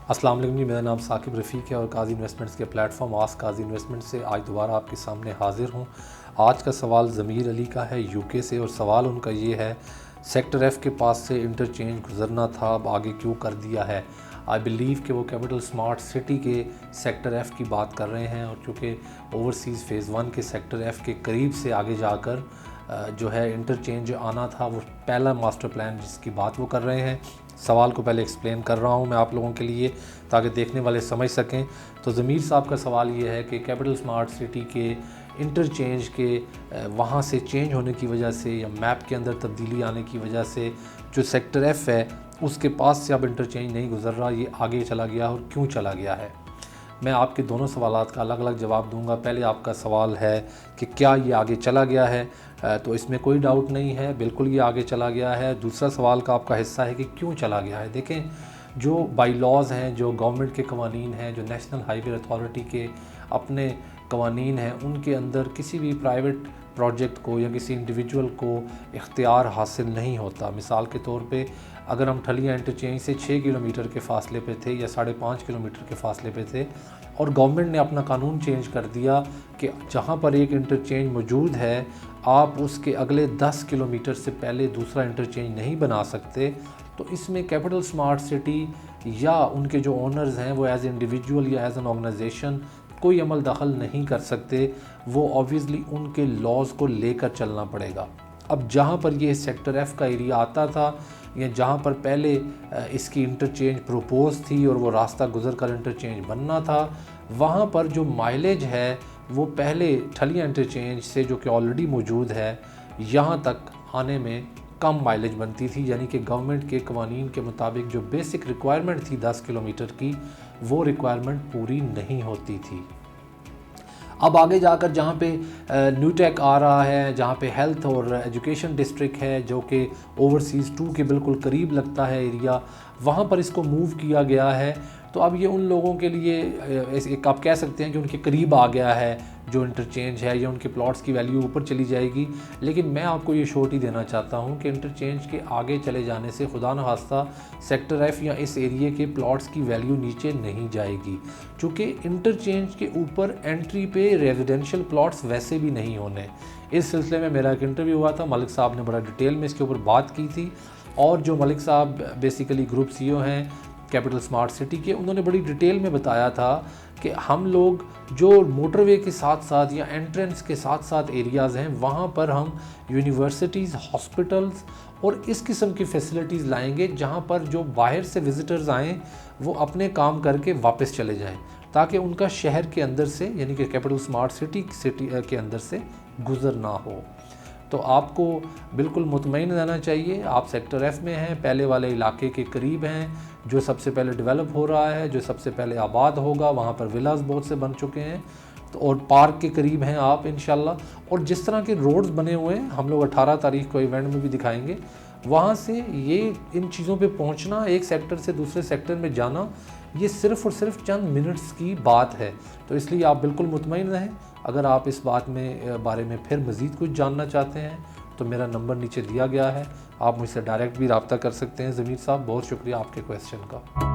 السلام علیکم جی، میرا نام ثاقب رفیق ہے اور قاضی انویسٹمنٹس کے پلیٹ فارم آسک قاضی انویسٹمنٹ سے آج دوبارہ آپ کے سامنے حاضر ہوں۔ آج کا سوال ضمیر علی کا ہے یو کے سے، اور سوال ان کا یہ ہے سیکٹر ایف کے پاس سے انٹرچینج گزرنا تھا، اب آگے کیوں کر دیا ہے؟ آئی بلیو کہ وہ کیپٹل اسمارٹ سٹی کے سیکٹر ایف کی بات کر رہے ہیں، اور چونکہ اوورسیز فیز 1 کے سیکٹر ایف کے قریب سے آگے جا کر جو ہے انٹرچینج آنا تھا، وہ پہلا ماسٹر پلان جس کی بات وہ کر رہے ہیں۔ سوال کو پہلے ایکسپلین کر رہا ہوں میں آپ لوگوں کے لیے تاکہ دیکھنے والے سمجھ سکیں۔ تو ضمیر صاحب کا سوال یہ ہے کہ کیپٹل اسمارٹ سٹی کے انٹرچینج کے وہاں سے چینج ہونے کی وجہ سے یا میپ کے اندر تبدیلی آنے کی وجہ سے جو سیکٹر ایف ہے اس کے پاس سے اب انٹرچینج نہیں گزر رہا، یہ آگے چلا گیا اور کیوں چلا گیا ہے؟ میں آپ کے دونوں سوالات کا الگ الگ جواب دوں گا۔ پہلے آپ کا سوال ہے کہ کیا یہ آگے چلا گیا ہے، تو اس میں کوئی ڈاؤٹ نہیں ہے، بالکل یہ آگے چلا گیا ہے۔ دوسرا سوال کا آپ کا حصہ ہے کہ کیوں چلا گیا ہے۔ دیکھیں، جو بائی لاز ہیں، جو گورنمنٹ کے قوانین ہیں، جو نیشنل ہائی وے اتھارٹی کے اپنے قوانین ہیں، ان کے اندر کسی بھی پرائیویٹ پروجیکٹ کو یا کسی انڈیویجول کو اختیار حاصل نہیں ہوتا۔ مثال کے طور پہ اگر ہم ٹھلیاں انٹرچینج سے 6 کلومیٹر کے فاصلے پہ تھے یا 5.5 کلومیٹر کے فاصلے پہ تھے، اور گورنمنٹ نے اپنا قانون چینج کر دیا کہ جہاں پر ایک انٹرچینج موجود ہے آپ اس کے اگلے 10 کلومیٹر سے پہلے دوسرا انٹرچینج نہیں بنا سکتے، تو اس میں کیپٹل اسمارٹ سٹی یا ان کے جو اونرز ہیں وہ ایز انڈیویجول یا ایز این آرگنائزیشن کوئی عمل دخل نہیں کر سکتے، وہ آبویسلی ان کے لاز کو لے کر چلنا پڑے گا۔ اب جہاں پر یہ سیکٹر ایف کا ایریا آتا تھا یا جہاں پر پہلے اس کی انٹرچینج پروپوز تھی اور وہ راستہ گزر کر انٹرچینج بننا تھا، وہاں پر جو مائلیج ہے وہ پہلے ٹھلیاں انٹرچینج سے جو کہ آلریڈی موجود ہے یہاں تک آنے میں کم مائلیج بنتی تھی، یعنی کہ گورنمنٹ کے قوانین کے مطابق جو بیسک ریکوائرمنٹ تھی 10 کلومیٹر کی، وہ ریکوائرمنٹ پوری نہیں ہوتی تھی۔ اب آگے جا کر جہاں پہ نیو ٹیک آ رہا ہے، جہاں پہ ہیلتھ اور ایجوکیشن ڈسٹرکٹ ہے جو کہ اوورسیز 2 کے بالکل قریب لگتا ہے ایریا، وہاں پر اس کو موو کیا گیا ہے۔ تو اب یہ ان لوگوں کے لیے ایک آپ کہہ سکتے ہیں کہ ان کے قریب آ گیا ہے جو انٹرچینج ہے، یا ان کے پلاٹس کی ویلیو اوپر چلی جائے گی۔ لیکن میں آپ کو یہ شورٹی دینا چاہتا ہوں کہ انٹرچینج کے آگے چلے جانے سے خدا نخواستہ سیکٹر ایف یا اس ایریے کے پلاٹس کی ویلیو نیچے نہیں جائے گی، چونکہ انٹرچینج کے اوپر انٹری پہ ریزیڈینشل پلاٹس ویسے بھی نہیں ہونے۔ اس سلسلے میں میرا ایک انٹرویو ہوا تھا، ملک صاحب نے بڑا ڈیٹیل میں اس کے اوپر بات کی تھی، اور جو ملک صاحب بیسیکلی گروپ سی او ہیں کیپٹل اسمارٹ سٹی کے، انہوں نے بڑی ڈیٹیل میں بتایا تھا کہ ہم لوگ جو موٹر وے کے ساتھ ساتھ یا انٹرنس کے ساتھ ساتھ ایریاز ہیں وہاں پر ہم یونیورسٹیز، ہاسپٹلز اور اس قسم کی فیسلٹیز لائیں گے جہاں پر جو باہر سے وزٹرز آئیں وہ اپنے کام کر کے واپس چلے جائیں، تاکہ ان کا شہر کے اندر سے یعنی کہ کیپٹل اسمارٹ سٹی کے اندر سے گزر نہ ہو۔ تو آپ کو بالکل مطمئن رہنا چاہیے، آپ سیکٹر ایف میں ہیں، پہلے والے علاقے کے قریب ہیں، جو سب سے پہلے ڈیولپ ہو رہا ہے، جو سب سے پہلے آباد ہوگا، وہاں پر ولاز بہت سے بن چکے ہیں، اور پارک کے قریب ہیں آپ انشاءاللہ۔ اور جس طرح کے روڈز بنے ہوئے ہیں، ہم لوگ 18 تاریخ کو ایونٹ میں بھی دکھائیں گے، وہاں سے یہ ان چیزوں پہ پہنچنا، ایک سیکٹر سے دوسرے سیکٹر میں جانا، یہ صرف اور صرف چند منٹس کی بات ہے۔ تو اس لیے آپ بالکل مطمئن رہیں۔ اگر آپ اس بارے میں پھر مزید کچھ جاننا چاہتے ہیں تو میرا نمبر نیچے دیا گیا ہے، آپ مجھ سے ڈائریکٹ بھی رابطہ کر سکتے ہیں۔ ضمیر صاحب، بہت شکریہ آپ کے کویسچن کا۔